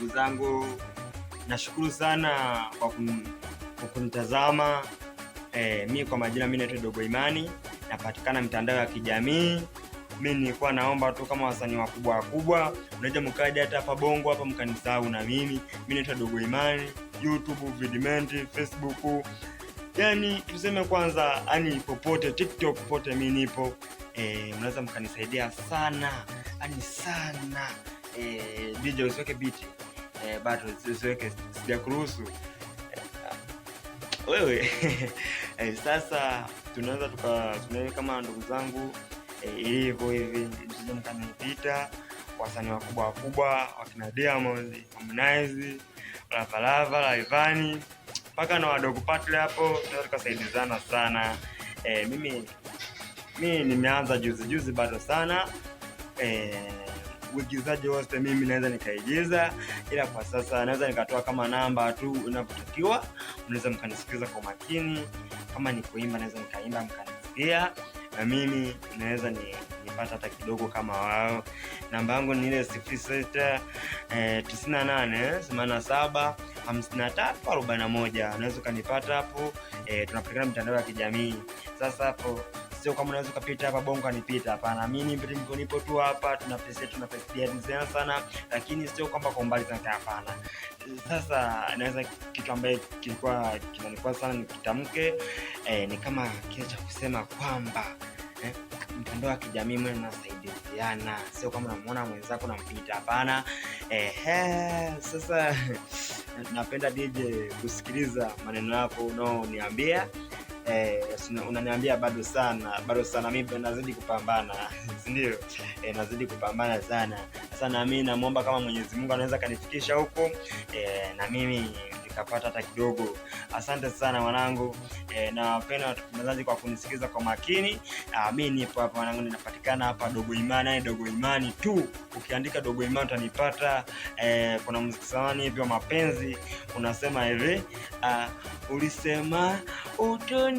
ndugu zangu, nashukuru sana kwa kunitazama. Mimi kwa majina mimi naitwa Dogo Imani, napatikana mitandao ya kijamii. Mimi nilikuwa naomba tu kama wasanii wakubwa unaweza mkaja hata hapa Bongo hapa mkanisahau na mimi naitwa Dogo Imani, YouTube, Vidimenti, Facebook. Yaani tuseme kwanza popote TikTok popote mimi nipo. Unaweza mkanisaidia sana, sana. DJ usiweke beat. Bado usiweke, sijakuruhusu. Wewe sasa tunaweza kama ndugu zangu hivyo hivi msije mkanipita. Wasanii wakubwa wakina Diamond, Harmonize, Lava, Ivani mpaka na wadogo Patle hapo, tunaweza kusaidizana sana. Mimi nimeanza juzi bado sana. Uigizaji wote mimi naweza nikaigiza, ila kwa sasa naweza nikatoa kama namba tu inapotakiwa. Unaweza mkanisikiza kwa makini. Kama ni kuimba naweza nikaimba mkanisikia, na mimi naweza nipata hata kidogo kama wao. Namba yangu ni ile 06 98 87 53 41. Unaweza kanipata hapo. Tunapatikana mitandao ya kijamii. Sasa hapo sio kama unaweza kupita hapa Bongo anipita, hapana. Mimi nipo tu hapa, tunapesa sana, lakini sio kwamba kwa mbali sana, hapana. Sasa naweza kitu ambaye kinanikuwa sana nikitamke, ni kama kile cha kusema kwamba mtandao wa kijamii mnasaidiana, sio kama unamuona mwenzako unampita, hapana. Sasa napenda DJ kusikiliza maneno yako unaoniambia. Unaniambia bado sana mimi nazidi kupambana. Ndio, nazidi kupambana sana. Sasa na mimi namuomba kama Mwenyezi Mungu anaweza kanifikisha huko, na mimi nikapata hata kidogo. Asante sana mwanangu. Napenda mtazamaji kwa kunisikiza kwa makini. Mimi nipo hapa mwanangu, ninapatikana hapa Dogo Imani, Dogo Imani tu. Ukiandika Dogo Imani utanipata. Kuna muziki samani hivi wa mapenzi unasema hivi, ulisema utonia